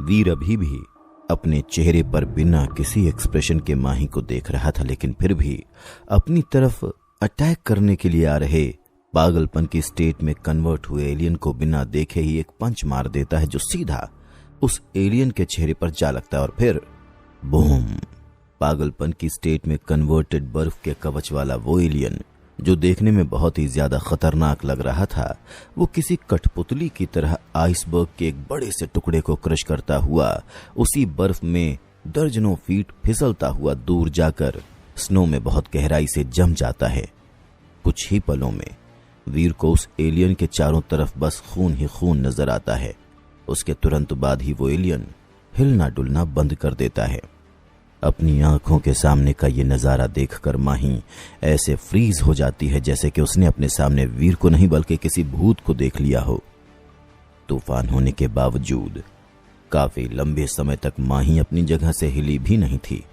वीर अभी भी अपने चेहरे पर बिना किसी एक्सप्रेशन के माही को देख रहा था, लेकिन फिर भी अपनी तरफ अटैक करने के लिए आ रहे पागलपन की स्टेट में कन्वर्ट हुए एलियन को बिना देखे ही एक पंच मार देता है जो सीधा उस एलियन के चेहरे पर जा लगता है और फिर बूम। पागलपन की स्टेट में कन्वर्टेड बर्फ के कवच वाला वो एलियन जो देखने में बहुत ही ज्यादा खतरनाक लग रहा था, वो किसी कठपुतली की तरह आइसबर्ग के एक बड़े से टुकड़े को क्रश करता हुआ उसी बर्फ में दर्जनों फीट फिसलता हुआ दूर जाकर स्नो में बहुत गहराई से जम जाता है। कुछ ही पलों में वीर को उस एलियन के चारों तरफ बस खून ही खून नजर आता है। उसके तुरंत बाद ही वो एलियन हिलना डुलना बंद कर देता है। अपनी आंखों के सामने का ये नजारा देखकर माही ऐसे फ्रीज हो जाती है जैसे कि उसने अपने सामने वीर को नहीं बल्कि किसी भूत को देख लिया हो। तूफान होने के बावजूद काफी लंबे समय तक माही अपनी जगह से हिली भी नहीं थी।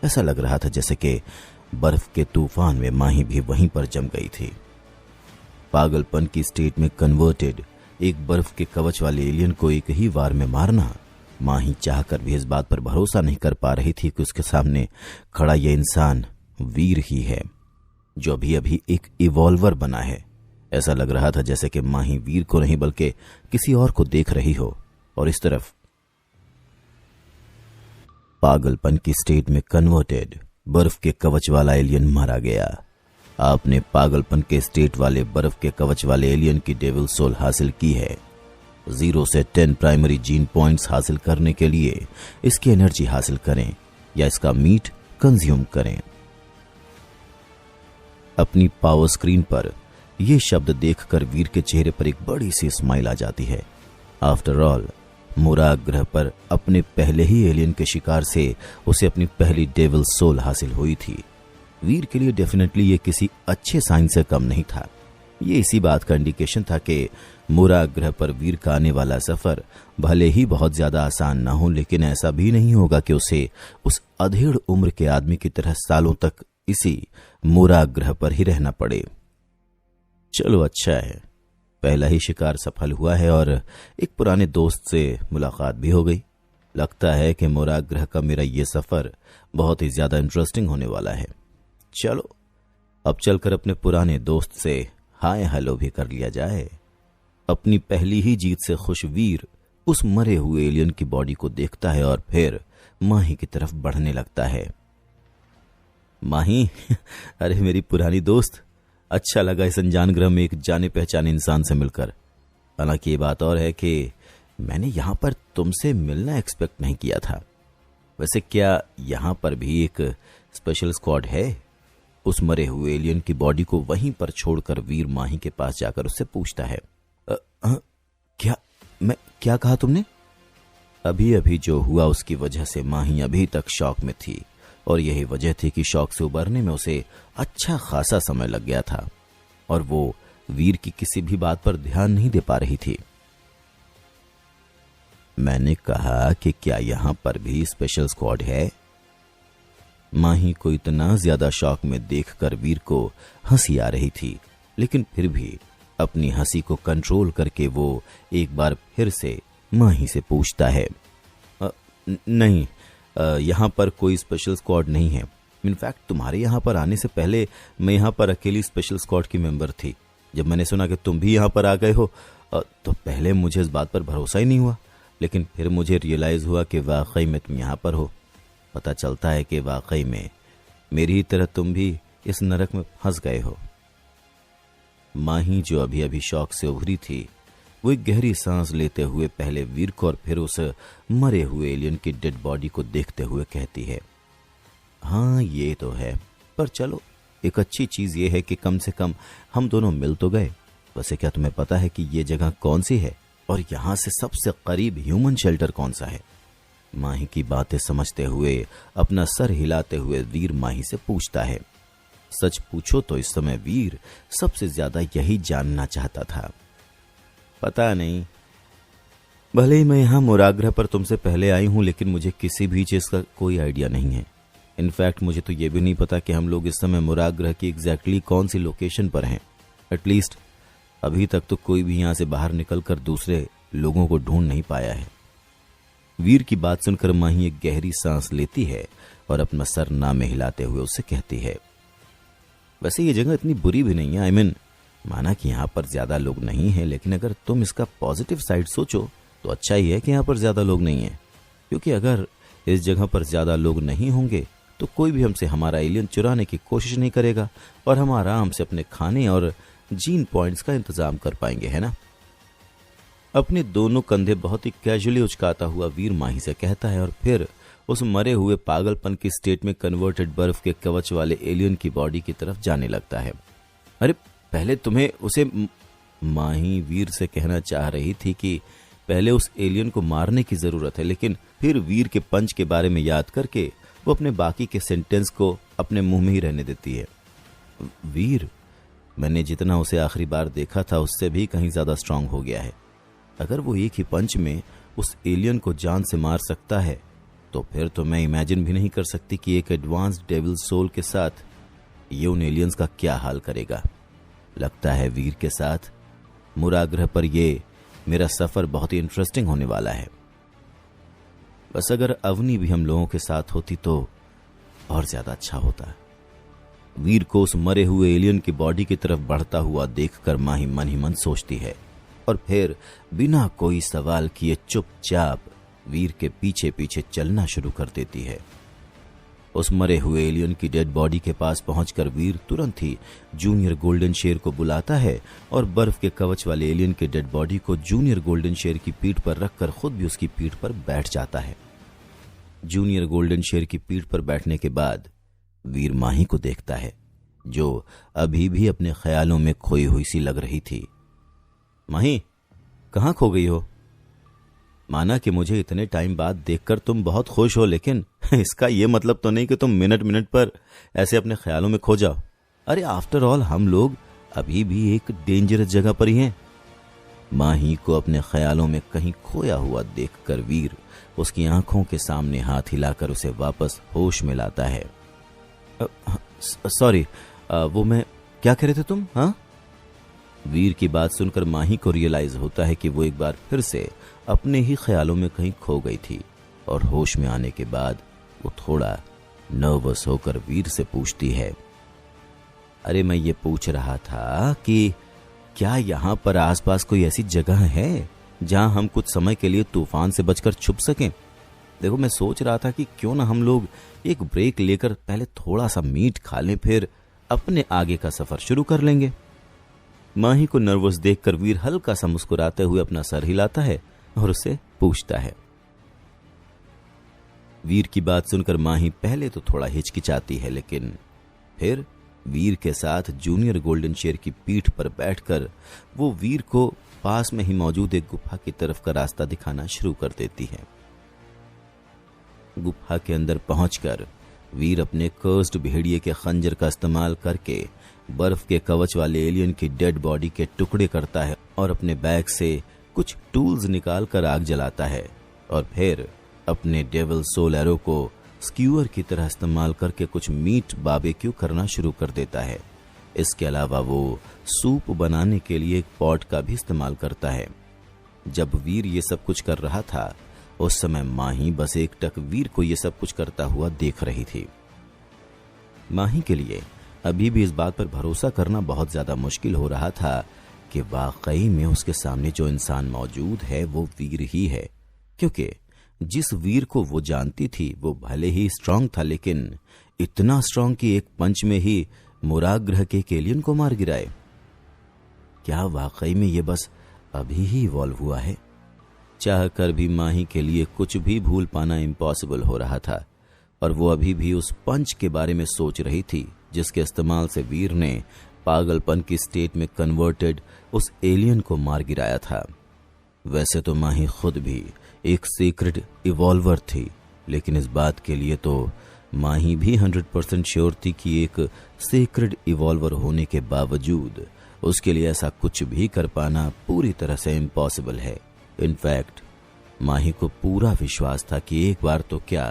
ऐसा लग रहा था जैसे कि बर्फ के तूफान में माही भी वहीं पर जम गई थी। पागलपन की स्टेट में कन्वर्टेड एक बर्फ के कवच वाले एलियन को एक ही वार में मारना, माही चाहकर भी इस बात पर भरोसा नहीं कर पा रही थी कि उसके सामने खड़ा यह इंसान वीर ही है जो अभी अभी एक इवॉल्वर बना है। ऐसा लग रहा था जैसे कि माही वीर को नहीं बल्कि किसी और को देख रही हो। और इस तरफ पागलपन की स्टेट में कन्वर्टेड बर्फ के कवच वाला एलियन मारा गया। आपने पागलपन के स्टेट वाले बर्फ के कवच वाले एलियन की डेविल सोल हासिल की है। 0 से 10 प्राइमरी जीन पॉइंट्स हासिल करने के लिए इसकी एनर्जी हासिल करें या इसका मीट कंज्यूम करें। अपनी पावर स्क्रीन पर यह शब्द देखकर वीर के चेहरे पर एक बड़ी सी स्माइल आ जाती है। आफ्टर ऑल मुराग ग्रह पर अपने पहले ही एलियन के शिकार से उसे अपनी पहली डेविल सोल हासिल हुई थी। वीर के लिए डेफिनेटली ये किसी अच्छे साइन से कम नहीं था। ये इसी बात का इंडिकेशन था कि मुराग ग्रह पर वीर का आने वाला सफर भले ही बहुत ज्यादा आसान ना हो, लेकिन ऐसा भी नहीं होगा कि उसे उस अधेड़ उम्र के आदमी की तरह सालों तक इसी मुराग ग्रह पर ही रहना पड़े। चलो अच्छा है, पहला ही शिकार सफल हुआ है और एक पुराने दोस्त से मुलाकात भी हो गई। लगता है कि मुराग ग्रह का मेरा ये सफर बहुत ही ज्यादा इंटरेस्टिंग होने वाला है। चलो अब चलकर अपने पुराने दोस्त से हाय हेलो भी कर लिया जाए। अपनी पहली ही जीत से खुश वीर उस मरे हुए एलियन की बॉडी को देखता है और फिर माही की तरफ बढ़ने लगता है। माही अरे मेरी पुरानी दोस्त, अच्छा लगा इस अनजान ग्रह में एक जाने पहचाने इंसान से मिलकर। हालांकि ये बात और है कि मैंने यहां पर तुमसे मिलना एक्सपेक्ट नहीं किया था। वैसे क्या यहां पर भी एक स्पेशल स्क्वाड है? उस मरे हुए एलियन की बॉडी को वहीं पर छोड़कर वीर माही के पास जाकर उससे पूछता है, क्या कहा तुमने? अभी अभी जो हुआ उसकी वजह से माही अभी तक शॉक में थी और यही वजह थी कि शॉक से उबरने में उसे अच्छा खासा समय लग गया था और वो वीर की किसी भी बात पर ध्यान नहीं दे पा रही थी। मैंने कहा कि क्या यहां पर भी स्पेशल स्क्वाड है? माही को इतना ज्यादा शॉक में देखकर वीर को हंसी आ रही थी, लेकिन फिर भी अपनी हंसी को कंट्रोल करके वो एक बार फिर से माही से पूछता है, नहीं, यहां पर कोई स्पेशल स्क्वाड नहीं है। इनफैक्ट तुम्हारे यहां पर आने से पहले मैं यहां पर अकेली स्पेशल स्क्वाड की मेंबर थी। जब मैंने सुना कि तुम भी यहां पर आ गए हो तो पहले मुझे इस बात पर भरोसा ही नहीं हुआ, लेकिन फिर मुझे रियलाइज हुआ कि वाकई में तुम यहां पर हो। पता चलता है कि वाकई में मेरी ही तरह तुम भी इस नरक में फंस गए हो। माही जो अभी अभी शौक से उभरी थी, वो एक गहरी सांस लेते हुए पहले वीर को और फिर उस मरे हुए एलियन की डेड बॉडी को देखते हुए कहती है, हाँ ये तो है, पर चलो एक अच्छी चीज ये है कि कम से कम हम दोनों मिल तो गए। वैसे क्या तुम्हें पता है कि ये जगह कौन सी है और यहां से सबसे करीब ह्यूमन शेल्टर कौन सा है? माही की बातें समझते हुए अपना सर हिलाते हुए वीर माही से पूछता है। सच पूछो तो इस समय वीर सबसे ज्यादा यही जानना चाहता था। पता नहीं, भले ही मैं यहां मुराग ग्रह पर तुमसे पहले आई हूं, लेकिन मुझे किसी भी चीज का कोई आइडिया नहीं है। इनफैक्ट मुझे तो यह भी नहीं पता कि हम लोग इस समय मुराग ग्रह की एग्जैक्टली कौन सी लोकेशन पर हैं। एटलीस्ट अभी तक तो कोई भी यहां से बाहर निकलकर दूसरे लोगों को ढूंढ नहीं पाया है। वीर की बात सुनकर माही एक गहरी सांस लेती है और अपना सर ना में हिलाते हुए उससे कहती है, वैसे ये जगह इतनी बुरी भी नहीं है। आई मीन, माना कि यहाँ पर ज्यादा लोग नहीं है, लेकिन अगर तुम इसका पॉजिटिव साइड सोचो तो अच्छा ही है कि यहाँ पर ज्यादा लोग नहीं है, क्योंकि अगर इस जगह पर ज्यादा लोग नहीं होंगे तो कोई भी हमसे हमारा एलियन चुराने की कोशिश नहीं करेगा और हम आराम से अपने खाने और जीन पॉइंट्स का इंतजाम कर पाएंगे, है ना। अपने दोनों कंधे बहुत ही कैजुअली उचकाता हुआ वीर माही से कहता है और फिर उस मरे हुए पागलपन की स्टेट में कन्वर्टेड बर्फ के कवच वाले एलियन की बॉडी की तरफ जाने लगता है। अरे पहले तुम्हें उसे, माही वीर से कहना चाह रही थी कि पहले उस एलियन को मारने की जरूरत है, लेकिन फिर वीर के पंच के बारे में याद करके वो अपने बाकी के सेंटेंस को अपने मुंह में ही रहने देती है। वीर, मैंने जितना उसे आखिरी बार देखा था उससे भी कहीं ज्यादा स्ट्रांग हो गया है। अगर वो एक ही पंच में उस एलियन को जान से मार सकता है तो फिर तो मैं इमेजिन भी नहीं कर सकती कि एक एडवांस्ड डेविल सोल के साथ ये उन एलियंस का क्या हाल करेगा। लगता है वीर के साथ मुराग्रह पर ये मेरा सफर बहुत ही इंटरेस्टिंग होने वाला है। बस अगर अवनी भी हम लोगों के साथ होती तो और ज्यादा अच्छा होता। वीर को उस मरे हुए एलियन की बॉडी की तरफ बढ़ता हुआ देखकर माही मन ही मन सोचती है और फिर बिना कोई सवाल किए चुपचाप वीर के पीछे पीछे चलना शुरू कर देती है। उस मरे हुए एलियन की डेड बॉडी के पास पहुंचकर वीर तुरंत ही जूनियर गोल्डन शेर को बुलाता है और बर्फ के कवच वाले एलियन के डेड बॉडी को जूनियर गोल्डन शेर की पीठ पर रखकर खुद भी उसकी पीठ पर बैठ जाता है। जूनियर गोल्डन शेर की पीठ पर बैठने के बाद वीर माही को देखता है, जो अभी भी अपने ख्यालों में खोई हुई सी लग रही थी। माही, कहां खो गई हो? माना कि मुझे इतने टाइम बाद देखकर तुम बहुत खुश हो, लेकिन इसका यह मतलब तो नहीं कि तुम मिनट मिनट पर ऐसे अपने ख्यालों में खो जाओ। अरे आफ्टर ऑल हम लोग अभी भी एक डेंजरस जगह पर ही हैं। माही को अपने ख्यालों में कहीं खोया हुआ देखकर वीर उसकी आंखों के सामने हाथ हिलाकर उसे वापस होश में लाता है। सॉरी, वो मैं क्या कह रहे थे तुम? हाँ? वीर की बात सुनकर माही को रियलाइज होता है कि वो एक बार फिर से अपने ही ख्यालों में कहीं खो गई थी और होश में आने के बाद वो थोड़ा नर्वस होकर वीर से पूछती है, अरे मैं ये पूछ रहा था कि क्या यहाँ पर आसपास कोई ऐसी जगह है जहां हम कुछ समय के लिए तूफान से बचकर छुप सकें? देखो, मैं सोच रहा था कि क्यों ना हम लोग एक ब्रेक लेकर पहले थोड़ा सा मीट खा लें, फिर अपने आगे का सफर शुरू कर लेंगे। माही को नर्वस देखकर वीर हल्का सा मुस्कुराते हुए अपना सर हिलाता है और उसे पूछता है। वीर की बात सुनकर माही पहले तो थोड़ा हिचकिचाती है, लेकिन फिर वीर के साथ जूनियर गोल्डन शेर की पीठ पर बैठकर वो वीर को पास में ही मौजूद एक गुफा की तरफ का रास्ता दिखाना शुरू कर देती है। गुफा के अंदर पहुंचकर वीर अपने कर्स्ड भेड़िए के खंजर का इस्तेमाल करके बर्फ के कवच वाले एलियन की डेड बॉडी के टुकड़े करता है और अपने बैग से कुछ टूल्स निकाल कर आग जलाता है और फिर अपने डेविल सोल एरो को स्क्यूअर की तरह इस्तेमाल करके कुछ मीट बारबेक्यू करना शुरू कर देता है। इसके अलावा वो सूप बनाने के लिए एक पॉट का भी इस्तेमाल करता है। जब वीर ये सब कुछ कर रहा था उस समय माही बस एकटक वीर को ये सब कुछ करता हुआ देख रही थी। माही के लिए अभी भी इस बात पर भरोसा करना बहुत ज्यादा मुश्किल हो रहा था कि वाकई में उसके सामने जो इंसान मौजूद है वो वीर ही है, क्योंकि जिस वीर को वो जानती थी वो भले ही स्ट्रांग था, लेकिन इतना स्ट्रांग कि एक पंच में ही मुराग्रह के एलियन को मार गिराए। क्या वाकई में ये बस अभी ही इवॉल्व हुआ है? चाह कर भी माही के लिए कुछ भी भूल पाना इम्पॉसिबल हो रहा था और वो अभी भी उस पंच के बारे में सोच रही थी जिसके इस्तेमाल से वीर ने पागलपन की स्टेट में कन्वर्टेड उस एलियन को मार गिराया था। वैसे तो माही खुद भी एक सीक्रेट इवॉल्वर थी, लेकिन इस बात के लिए तो माही भी 100% श्योर थी कि एक सीक्रेट इवॉल्वर होने के बावजूद उसके लिए ऐसा कुछ भी कर पाना पूरी तरह से इम्पॉसिबल है। इनफैक्ट माही को पूरा विश्वास था कि एक बार तो क्या,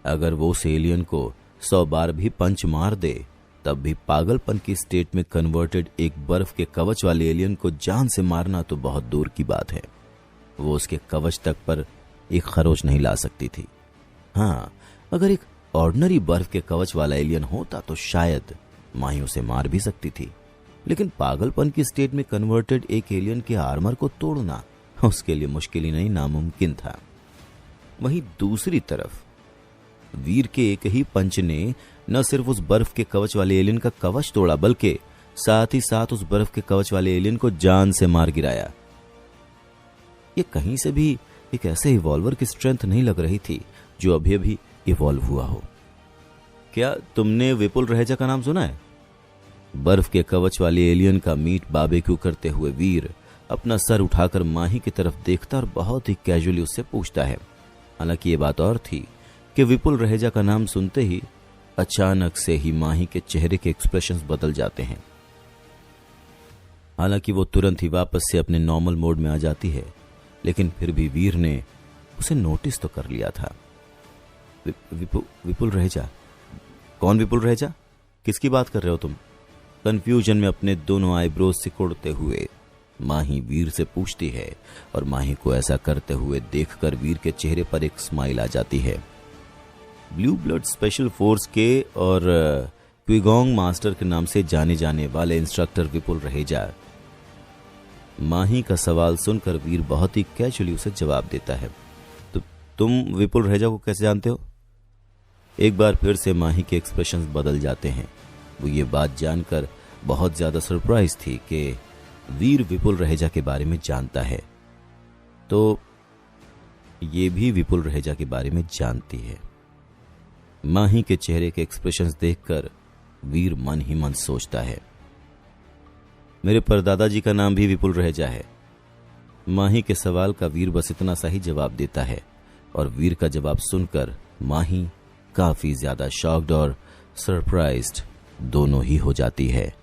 अगर वो उस एलियन को 100 बार भी पंच मार दे तब भी पागलपन की स्टेट में कन्वर्टेड एक बर्फ के कवच वाले एलियन को जान से मारना तो बहुत दूर की बात है। वो उसके कवच तक पर एक खरोच नहीं ला सकती थी। हाँ, अगर एक ऑर्डिनरी बर्फ के कवच वाला एलियन होता तो शायद माही उसे मार भी सकती थी, लेकिन पागलपन की स्टेट में कन्वर्टेड एक एलियन के आर्मर को तोड़ना उसके लिए मुश्किल ही नहीं नामुमकिन था। वहीं दूसरी तरफ वीर के एक ही पंच ने न सिर्फ उस बर्फ के कवच वाले एलियन का कवच तोड़ा, बल्कि साथ ही साथ उस बर्फ के कवच वाले एलियन को जान से मार गिराया। ये कहीं से भी एक ऐसे इवॉल्वर की स्ट्रेंथ नहीं लग रही थी जो अभी अभी इवॉल्व हुआ हो। क्या तुमने विपुल रहेजा का नाम सुना है? बर्फ के कवच वाले एलियन का मीट बारबेक्यू करते हुए वीर अपना सर उठाकर माही की तरफ देखता और बहुत ही कैजुअली उससे पूछता है। हालांकि ये बात और थी कि विपुल रहेजा का नाम सुनते ही अचानक से ही माही के चेहरे के एक्सप्रेशंस बदल जाते हैं। हालांकि वो तुरंत ही वापस से अपने नॉर्मल मोड में आ जाती है, लेकिन फिर भी वीर ने उसे नोटिस तो कर लिया था। विपुल रहेजा? कौन विपुल रहेजा? किसकी बात कर रहे हो तुम? कंफ्यूजन में अपने दोनों आईब्रोज सिकुड़ते हुए माही वीर से पूछती है, और माही को ऐसा करते हुए देखकर वीर के चेहरे पर एक स्माइल आ जाती है। ब्लू ब्लड स्पेशल फोर्स के और क्विगोंग मास्टर के नाम से जाने जाने वाले इंस्ट्रक्टर विपुल रहेजा। माही का सवाल सुनकर वीर बहुत ही कैजुअली उसे जवाब देता है। तो तुम विपुल रहेजा को कैसे जानते हो? एक बार फिर से माही के एक्सप्रेशंस बदल जाते हैं। वो ये बात जानकर बहुत ज्यादा सरप्राइज थी कि वीर विपुल रहेजा के बारे में जानता है, तो ये भी विपुल रहेजा के बारे में जानती है। माही के चेहरे के एक्सप्रेशंस देखकर वीर मन ही मन सोचता है, मेरे परदादा जी का नाम भी विपुल रहेजा है। माही के सवाल का वीर बस इतना सा ही जवाब देता है, और वीर का जवाब सुनकर माही काफी ज्यादा शॉक्ड और सरप्राइज्ड दोनों ही हो जाती है।